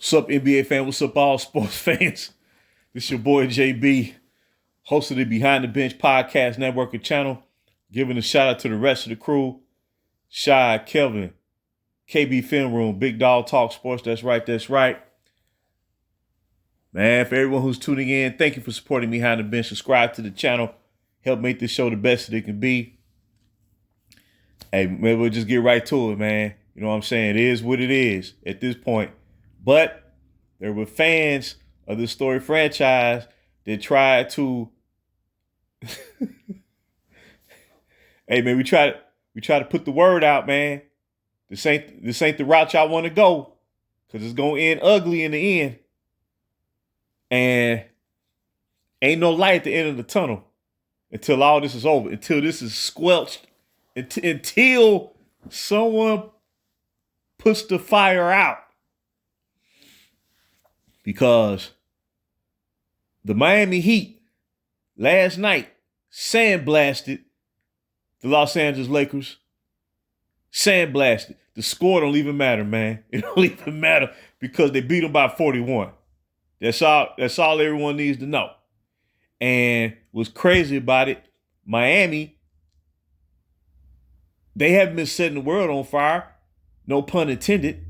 What's up, NBA fan? What's up, all sports fans? This your boy JB, host of the Behind the Bench Podcast Network and channel. Giving a shout out to the rest of the crew. Shy, Kelvin, KB Film Room, Big Dog Talk Sports. That's right, that's right. Man, for everyone who's tuning in, thank you for supporting Behind the Bench. Subscribe to the channel. Help make this show the best that it can be. Hey, maybe we'll just get right to it, man. You know what I'm saying? It is what it is at this point. But there were fans of the Story franchise that tried to hey man, we try to put the word out, man. This ain't the route y'all want to go. Cause it's gonna end ugly in the end. And ain't no light at the end of the tunnel until all this is over, until this is squelched, until someone puts the fire out. Because the Miami Heat last night sandblasted the Los Angeles Lakers. Sandblasted. The score don't even matter, man. It don't even matter because they beat them by 41. That's all everyone needs to know. And what's crazy about it, Miami, they haven't been setting the world on fire. No pun intended.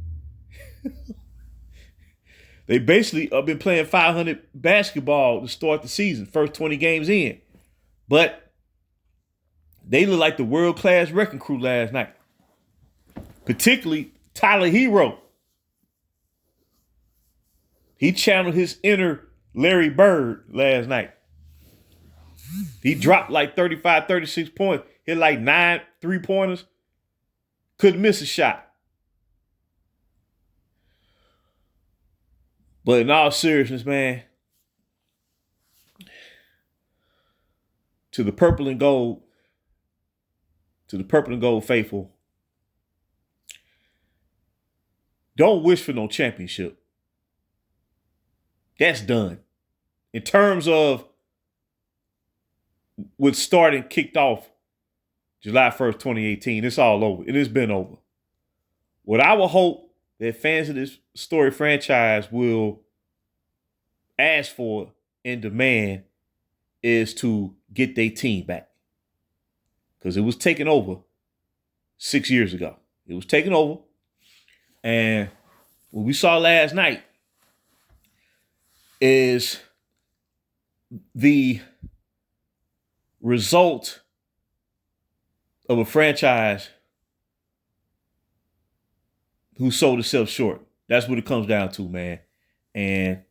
They basically have been playing 500 basketball to start the season, first 20 games in. But they look like the world-class wrecking crew last night. Particularly Tyler Hero. He channeled his inner Larry Bird last night. He dropped like 35, 36 points, hit like 9 3-pointers, couldn't miss a shot. But in all seriousness, man, to the purple and gold faithful, don't wish for no championship. That's done. In terms of what started kicked off July 1st, 2018, it's all over. It has been over. What I would hope that fans of this Story franchise will ask for and demand is to get their team back. Because it was taken over 6 years ago. It was taken over. And what we saw last night is the result of a franchise who sold itself short. That's what it comes down to, man. And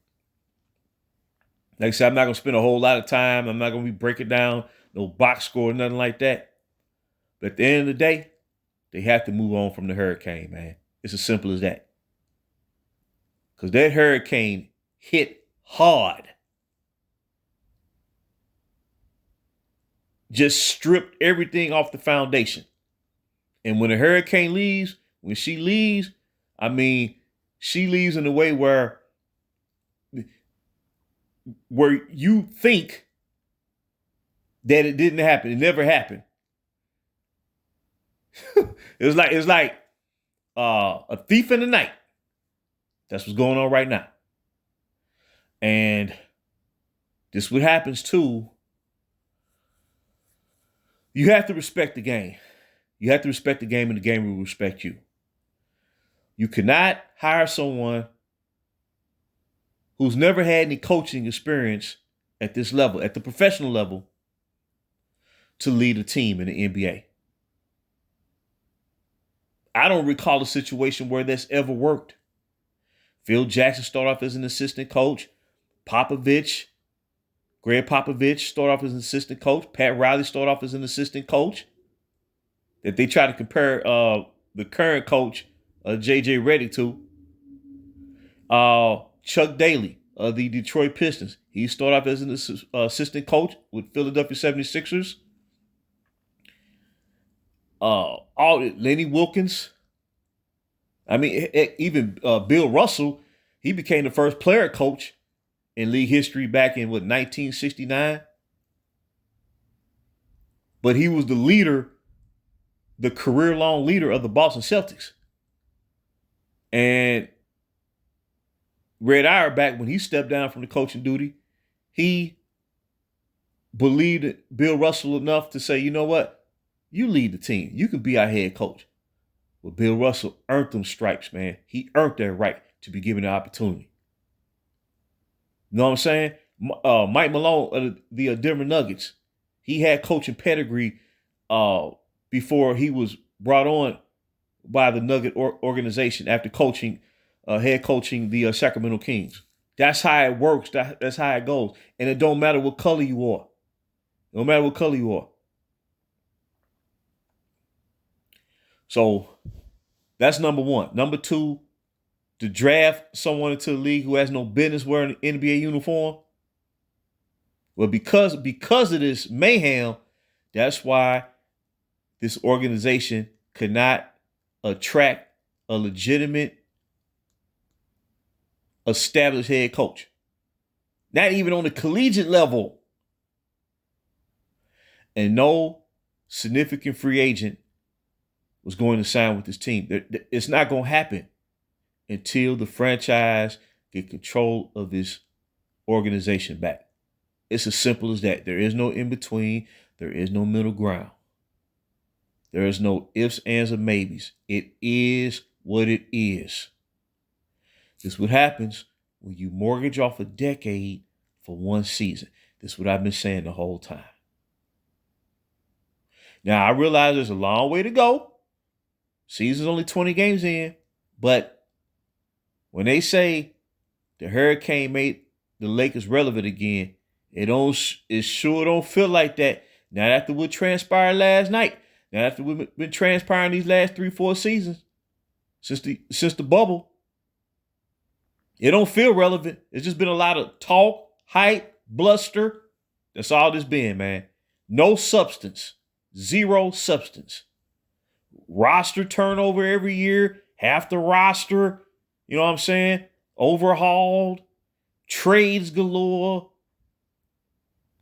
like I said, I'm not going to spend a whole lot of time. I'm not going to be breaking down no box score or nothing like that. But at the end of the day, they have to move on from the hurricane, man. It's as simple as that. Because that hurricane hit hard. Just stripped everything off the foundation. And when a hurricane leaves, when she leaves, I mean, she leaves in a way where you think that it didn't happen. It never happened. It's like a thief in the night. That's what's going on right now. And this is what happens too. You have to respect the game. You have to respect the game, and the game will respect you. You cannot hire someone who's never had any coaching experience at this level, at the professional level, to lead a team in the NBA. I don't recall a situation where that's ever worked. Phil Jackson started off as an assistant coach. Greg Popovich started off as an assistant coach. Pat Riley started off as an assistant coach. That they try to compare the current coach, J.J. Redick, to. Chuck Daly of the Detroit Pistons. He started off as an assistant coach with Philadelphia 76ers. Lenny Wilkins. I mean, even Bill Russell, he became the first player coach in league history back in 1969. But he was the leader, the career-long leader of the Boston Celtics. And Red Auerbach, when he stepped down from the coaching duty, he believed Bill Russell enough to say, you know what? You lead the team. You can be our head coach. But Bill Russell earned them stripes, man. He earned that right to be given the opportunity. You know what I'm saying? Mike Malone of the Denver Nuggets, he had coaching pedigree before he was brought on by the Nugget organization after head coaching the Sacramento Kings. That's how it works. That's how it goes. And it don't matter what color you are. No matter what color you are. So that's number one. Number two, to draft someone into the league who has no business wearing an NBA uniform. Well, because of this mayhem, that's why this organization could not attract a legitimate, established head coach. Not even on the collegiate level. And no significant free agent was going to sign with this team. It's not going to happen until the franchise get control of this organization back. It's as simple as that. There is no in-between. There is no middle ground. There is no ifs, ands, or maybes. It is what it is. This is what happens when you mortgage off a decade for one season. This is what I've been saying the whole time. Now, I realize there's a long way to go. Season's only 20 games in. But when they say the Hurricane made the Lakers relevant again, it sure don't feel like that. Not after what transpired last night. Not after what's been transpiring these last 3-4 seasons. Since the bubble. It don't feel relevant. It's just been a lot of talk, hype, bluster. That's all this been, man. No substance. Zero substance. Roster turnover every year. Half the roster, you know what I'm saying? Overhauled. Trades galore.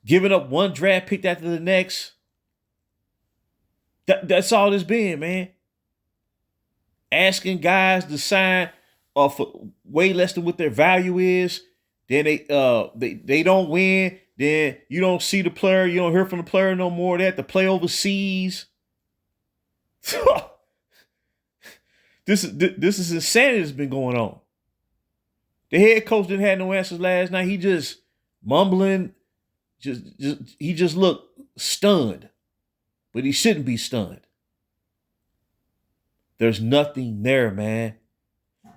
Giving up one draft pick after the next. That's all this been, man. Asking guys to sign for way less than what their value is. Then they don't win. Then you don't see the player. You don't hear from the player no more. They have to play overseas. This is insanity that's been going on. The head coach didn't have no answers last night. He just mumbling. He just looked stunned. But he shouldn't be stunned. There's nothing there, man.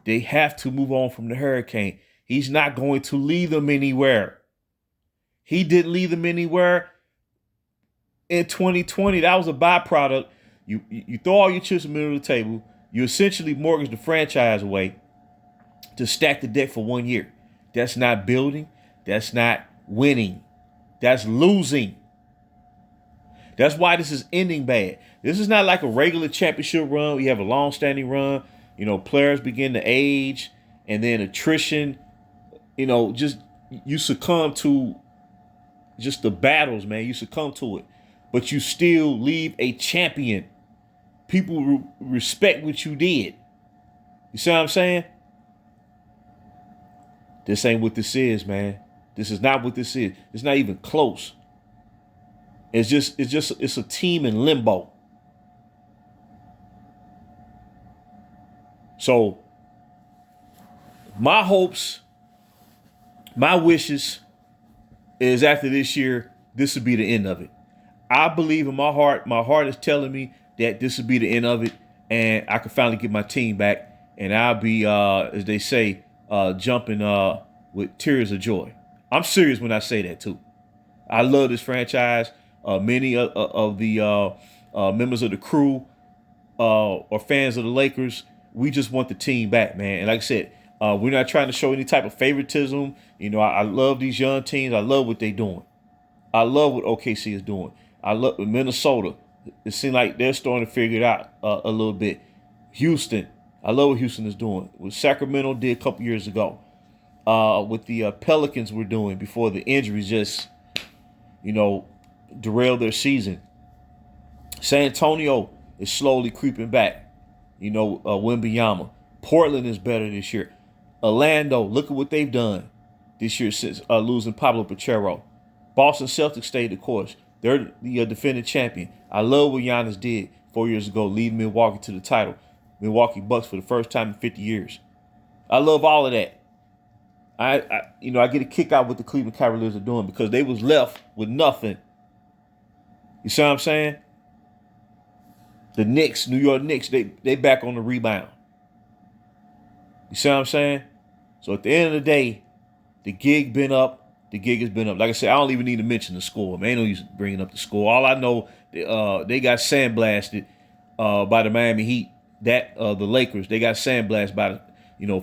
They have to move on from the Hurricane. He's not going to lead them anywhere. He didn't lead them anywhere in 2020. That was a byproduct. You throw all your chips in the middle of the table. You essentially mortgage the franchise away to stack the deck for 1 year. That's not building. That's not winning. That's losing. That's why this is ending bad. This is not like a regular championship run. You have a long-standing run. You know, players begin to age, and then attrition. You know, just you succumb to just the battles, man. You succumb to it, but you still leave a champion. People respect what you did. You see what I'm saying? This ain't what this is, man. This is not what this is. It's not even close. It's a team in limbo. So my hopes, my wishes is after this year, this will be the end of it. I believe in my heart is telling me that this will be the end of it, and I can finally get my team back, and I'll be, as they say, jumping with tears of joy. I'm serious when I say that too. I love this franchise. Many of the members of the crew are fans of the Lakers. We just want the team back, man. And like I said, we're not trying to show any type of favoritism. You know, I love these young teams. I love what they're doing. I love what OKC is doing. I love Minnesota. It seems like they're starting to figure it out a little bit. Houston, I love what Houston is doing. What Sacramento did a couple years ago. What the Pelicans were doing before the injuries just, derailed their season. San Antonio is slowly creeping back. Wembanyama. Portland is better this year. Orlando, look at what they've done this year since losing Pablo Pachero. Boston Celtics stayed the course. They're the defending champion. I love what Giannis did 4 years ago, leading Milwaukee to the title. Milwaukee Bucks for the first time in 50 years. I love all of that. I get a kick out what the Cleveland Cavaliers are doing because they was left with nothing. You see what I'm saying? The Knicks, New York Knicks, they back on the rebound. You see what I'm saying? So at the end of the day, the gig been up. The gig has been up. Like I said, I don't even need to mention the score. Man, ain't no use bringing up the score. All I know, they got sandblasted by the Miami Heat. The Lakers, they got sandblasted by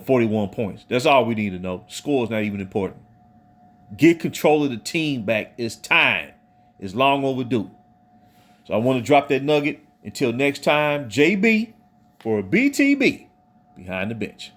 41 points. That's all we need to know. Score is not even important. Get control of the team back. It's time. It's long overdue. So I want to drop that nugget. Until next time, JB for BTB Behind the Bench.